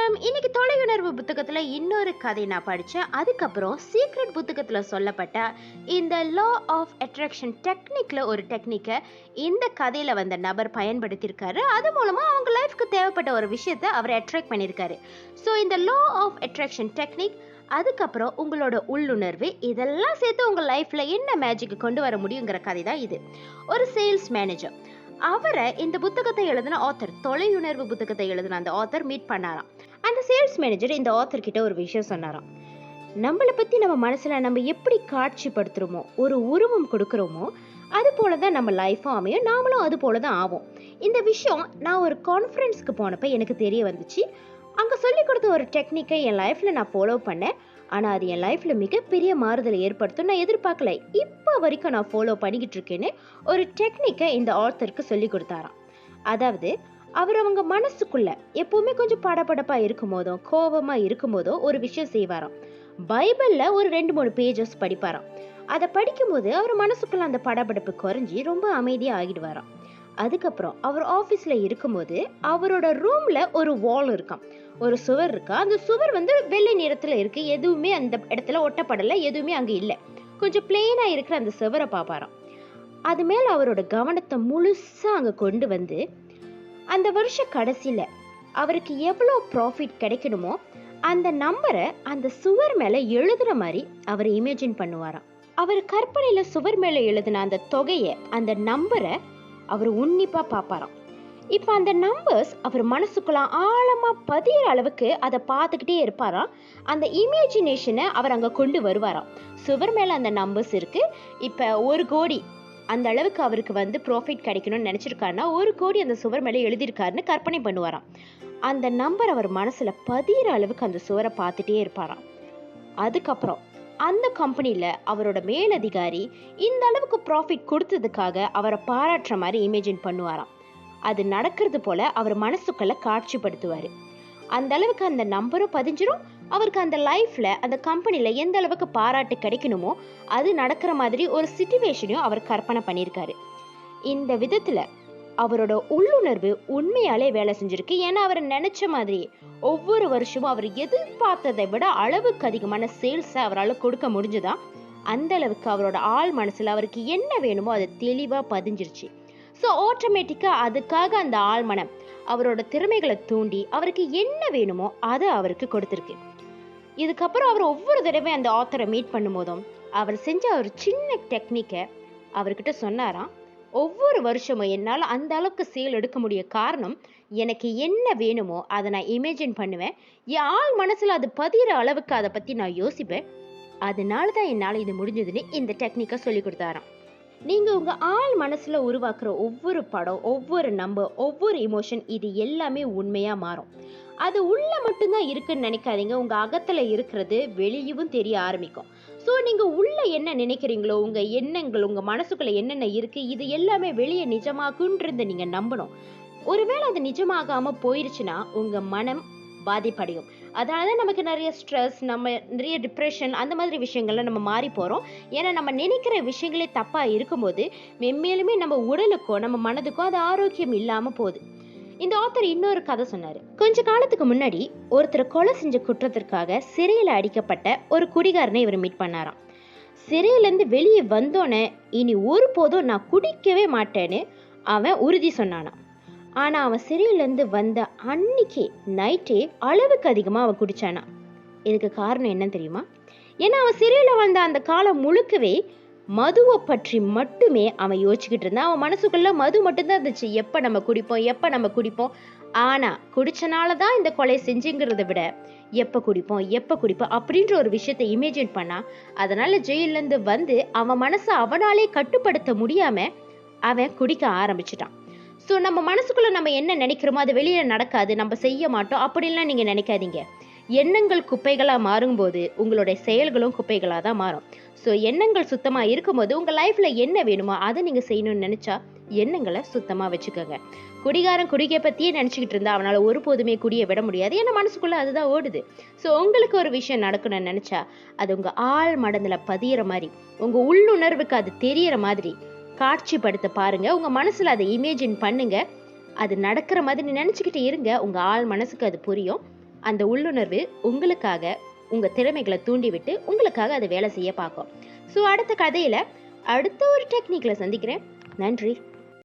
இன்னைக்கு தொலையுணர்வு புத்தகத்துல இன்னொரு கதை நான் படிச்சேன். அதுக்கப்புறம் சீக்ரெட் புத்தகத்துல சொல்லப்பட்ட இந்த லா ஆஃப் அட்ராக்ஷன் டெக்னிக்ல ஒரு டெக்னிக்கை இந்த கதையில வந்த நபர் பயன்படுத்தியிருக்காரு. அது மூலமா அவங்க லைஃப்க்கு தேவைப்பட்ட ஒரு விஷயத்தை அவர் அட்ராக்ட் பண்ணியிருக்காரு. ஸோ இந்த லா ஆஃப் அட்ராக்ஷன் டெக்னிக், அதுக்கப்புறம் உங்களோட உள்ளுணர்வு, இதெல்லாம் சேர்த்து உங்க லைஃப்ல என்ன மேஜிக் கொண்டு வர முடியுங்கிற கதை தான் இது. ஒரு சேல்ஸ் மேனேஜர், அவரை இந்த புத்தகத்தை எழுதின ஆத்தர், தொலையுணர்வு புத்தகத்தை எழுதின அந்த ஆத்தர் மீட் பண்ணாராம். அந்த சேல்ஸ் மேனேஜர் இந்த ஆத்தர் கிட்ட ஒரு விஷயம் சொன்னாராம். நம்மளை பத்தி நம்ம மனசுல நம்ம எப்படி காட்சிப்படுத்துறோமோ, ஒரு உருவம் கொடுக்குறோமோ, அது போலதான் நம்ம லைஃபும் அமையும், நாமளும் அது போலதான் ஆகும். இந்த விஷயம் நான் ஒரு கான்ஃபரன்ஸ்க்கு போனப்ப எனக்கு தெரிய வந்துச்சு. அங்க சொல்லி கொடுத்த ஒரு டெக்னிக்கை என் லைஃப்ல நான் ஃபாலோ பண்ணேன். ஆனால் அது என் லைஃப்பில் மிகப்பெரிய மாறுதலை ஏற்படுத்தும் நான் எதிர்பார்க்கல. இப்போ வரைக்கும் நான் ஃபாலோ பண்ணிக்கிட்டு இருக்கேன்னு ஒரு டெக்னிக்கை இந்த ஆத்தருக்கு சொல்லி கொடுத்தாராம். அதாவது அவங்க மனசுக்குள்ள எப்பவுமே கொஞ்சம் படபடப்பாக இருக்கும் போதோ, கோபமாக இருக்கும் போதோ ஒரு விஷயம் செய்வாராம். பைபிளில் ஒரு 2-3 பேஜஸ் படிப்பாராம். அதை படிக்கும்போது அவர் மனசுக்குள்ள அந்த படபடப்பு குறைஞ்சி ரொம்ப அமைதியாக ஆகிடுவாராம். அதுக்கப்புறம் அவர் ஆஃபீஸில் இருக்கும்போது அவரோட ரூமில் ஒரு வால் இருக்காம், ஒரு சுவர் இருக்கா. அந்த சுவர் வெள்ளை நிறத்துல இருக்கு, எதுவுமே அந்த இடத்துல ஒட்டப்படலை, எதுவுமே அங்க இல்லை. கொஞ்சம் பிளெயினா இருக்கிற அந்த சுவரை பார்ப்பாராம். அது மேல அவரோட கவனத்தை முழுசா அங்க கொண்டு வந்து அந்த வருஷ கடைசியில அவருக்கு எவ்வளவு ப்ராஃபிட் கிடைக்கணுமோ அந்த நம்பரை அந்த சுவர் மேல எழுதுற மாதிரி அவர் இமேஜின் பண்ணுவாராம். அவர் கற்பனையில சுவர் மேல எழுதின அந்த தொகையை, அந்த நம்பரை அவர் உன்னிப்பா பார்ப்பாராம். இப்போ அந்த நம்பர்ஸ் அவர் மனசுக்குள்ள ஆழமா பதிகிற அளவுக்கு அதை பார்த்துக்கிட்டே இருப்பாராம். அந்த இமேஜினேஷனை அவர் அங்கே கொண்டு வருவாராம். சுவர் மேலே அந்த நம்பர்ஸ் இருக்கு. இப்போ 1 கோடி அந்த அளவுக்கு அவருக்கு ப்ராஃபிட் கிடைக்கணும்னு நினச்சிருக்காருன்னா 1 கோடி அந்த சுவர் மேலே எழுதியிருக்காருன்னு கற்பனை பண்ணுவாராம். அந்த நம்பர் அவர் மனசில் பதிகிற அளவுக்கு அந்த சுவரை பார்த்துட்டே இருப்பாராம். அதுக்கப்புறம் அந்த கம்பெனியில் அவரோட மேலதிகாரி இந்த அளவுக்கு ப்ராஃபிட் கொடுத்ததுக்காக அவரை பாராட்டுற மாதிரி இமேஜின் பண்ணுவாராம். அது நடக்கிறது போல அவர் மனசுக்குள்ள காட்சிப்படுத்துவாரு. அந்த அளவுக்கு அந்த நம்பரும் பதிஞ்சிரும். அவருக்கு அந்த லைஃப்ல, அந்த கம்பெனில எந்த அளவுக்கு பாராட்டு கிடைக்கணுமோ அது நடக்கிற மாதிரி ஒரு சிச்சுவேஷனையும் அவர் கற்பனை பண்ணியிருக்காரு. இந்த விதத்துல அவரோட உள்ளுணர்வு உண்மையாலே வேலை செஞ்சிருக்கு. ஏன்னா அவர் நினைச்ச மாதிரி ஒவ்வொரு வருஷமும் அவர் எதிர்பார்த்ததை விட அளவுக்கு அதிகமான சேல்ஸை அவரால் கொடுக்க முடிஞ்சுதான். அந்த அளவுக்கு அவரோட ஆள் மனசுல அவருக்கு என்ன வேணுமோ அது தெளிவா பதிஞ்சிருச்சு. ஸோ ஆட்டோமேட்டிக்காக அதுக்காக அந்த ஆழ்மனம் அவரோட திறமைகளை தூண்டி அவருக்கு என்ன வேணுமோ அதை அவருக்கு கொடுத்துருக்கு. இதுக்கப்புறம் அவர் ஒவ்வொரு தடவை அந்த ஆத்தரை மீட் பண்ணும் போதும் அவர் செஞ்ச ஒரு சின்ன டெக்னிக்கை அவர்கிட்ட சொன்னாராம். ஒவ்வொரு வருஷமும் என்னால் அந்த அளவுக்கு சேல் எடுக்க முடிய காரணம், எனக்கு என்ன வேணுமோ அதை நான் இமேஜின் பண்ணுவேன், என் ஆள் மனசில் அது பதிகிற அளவுக்கு அதை பற்றி நான் யோசிப்பேன், அதனால தான் என்னால் இது முடிஞ்சதுன்னு இந்த டெக்னிக்கை சொல்லி கொடுத்தாராம். நீங்கள் உங்கள் ஆள் மனசில் உருவாக்குற ஒவ்வொரு படம், ஒவ்வொரு நம்பர், ஒவ்வொரு இமோஷன், இது எல்லாமே உண்மையாக மாறும். அது உள்ளே மட்டும்தான் இருக்குன்னு நினைக்காதீங்க. உங்கள் அகத்தில் இருக்கிறது வெளியவும் தெரிய ஆரம்பிக்கும். ஸோ நீங்கள் உள்ளே என்ன நினைக்கிறீங்களோ, உங்கள் எண்ணங்கள், உங்கள் மனசுக்குள்ளே என்னென்ன இருக்குது, இது எல்லாமே வெளியே நிஜமாகுன்றதை நீங்கள் நம்பணும். ஒருவேளை அது நிஜமாகாமல் போயிருச்சுன்னா உங்கள் மனம் பாதிப்படையும். அதனால தான் நமக்கு நிறைய ஸ்ட்ரெஸ், நம்ம நிறைய டிப்ரெஷன், அந்த மாதிரி விஷயங்கள்லாம் நம்ம மாறி போகிறோம். ஏன்னா நம்ம நினைக்கிற விஷயங்களே தப்பாக இருக்கும்போது மென்மேலுமே நம்ம உடலுக்கோ நம்ம மனதுக்கோ அது ஆரோக்கியம் இல்லாமல் போகுது. இந்த ஆத்தர் இன்னொரு கதை சொன்னார். கொஞ்ச காலத்துக்கு முன்னாடி ஒருத்தர் கொலை செஞ்ச குற்றத்திற்காக சிறையில் அடிக்கப்பட்ட ஒரு குடிகாரனை இவர் மீட் பண்ணாராம். சிறையிலேருந்து வெளியே வந்தோன்னே இனி ஒருபோதும் நான் குடிக்கவே மாட்டேன்னு அவன் உறுதி சொன்னானான். ஆனால் அவன் சிறையிலேருந்து வந்த அன்னைக்கு நைட்டே அளவுக்கு அதிகமாக அவன் குடிச்சானா. இதுக்கு காரணம் என்ன தெரியுமா? ஏன்னா அவன் சிறையில் வந்த அந்த காலம் முழுக்கவே மதுவை பற்றி மட்டுமே அவன் யோசிச்சுக்கிட்டு இருந்தான். அவன் மனசுக்குள்ள மது மட்டும்தான் இருந்துச்சு. எப்போ நம்ம குடிப்போம். ஆனால் குடிச்சனால தான் இந்த கொலை செஞ்சுங்கிறத விட எப்போ குடிப்போம் அப்படின்ற ஒரு விஷயத்தை இமேஜின் பண்ணா. அதனால ஜெயிலேருந்து வந்து அவன் மனசை அவனாலே கட்டுப்படுத்த முடியாமல் அவன் குடிக்க ஆரம்பிச்சிட்டான். ஸோ நம்ம மனசுக்குள்ளே நம்ம என்ன நினைக்கிறோமோ அது வெளியில் நடக்காது, நம்ம செய்ய மாட்டோம் அப்படின்லாம் நீங்கள் நினைக்காதீங்க. எண்ணங்கள் குப்பைகளாக மாறும்போது உங்களுடைய செயல்களும் குப்பைகளாக தான் மாறும். ஸோ எண்ணங்கள் சுத்தமாக இருக்கும்போது உங்கள் லைஃப்பில் என்ன வேணுமோ அதை நீங்கள் செய்யணும்னு நினச்சா எண்ணங்களை சுத்தமாக வச்சுக்கோங்க. குடிகாரன் குடிக்க பற்றியே நினச்சிக்கிட்டு இருந்தா அவனால் ஒருபோதுமே குடியை விட முடியாது. ஏன்னா மனசுக்குள்ளே அதுதான் ஓடுது. ஸோ உங்களுக்கு ஒரு விஷயம் நடக்கணும்னு நினச்சா அது உங்கள் ஆழ் மனதில் பதிகிற மாதிரி, உங்கள் உள்ளுணர்வுக்கு அது தெரியற மாதிரி காட்சிப்படுத்த பாருங்க. உங்க மனசுல அதை இமேஜின் பண்ணுங்க. அது நடக்கிற மாதிரி நினைச்சுக்கிட்டு இருங்க. உங்க ஆள் மனசுக்கு அது புரியும். அந்த உள்ளுணர்வு உங்களுக்காக உங்கள் திறமைகளை தூண்டிவிட்டு உங்களுக்காக அது வேலை செய்ய பார்க்கும். ஸோ அடுத்த கதையில் அடுத்த ஒரு டெக்னிக்கில் சந்திக்கிறேன். நன்றி.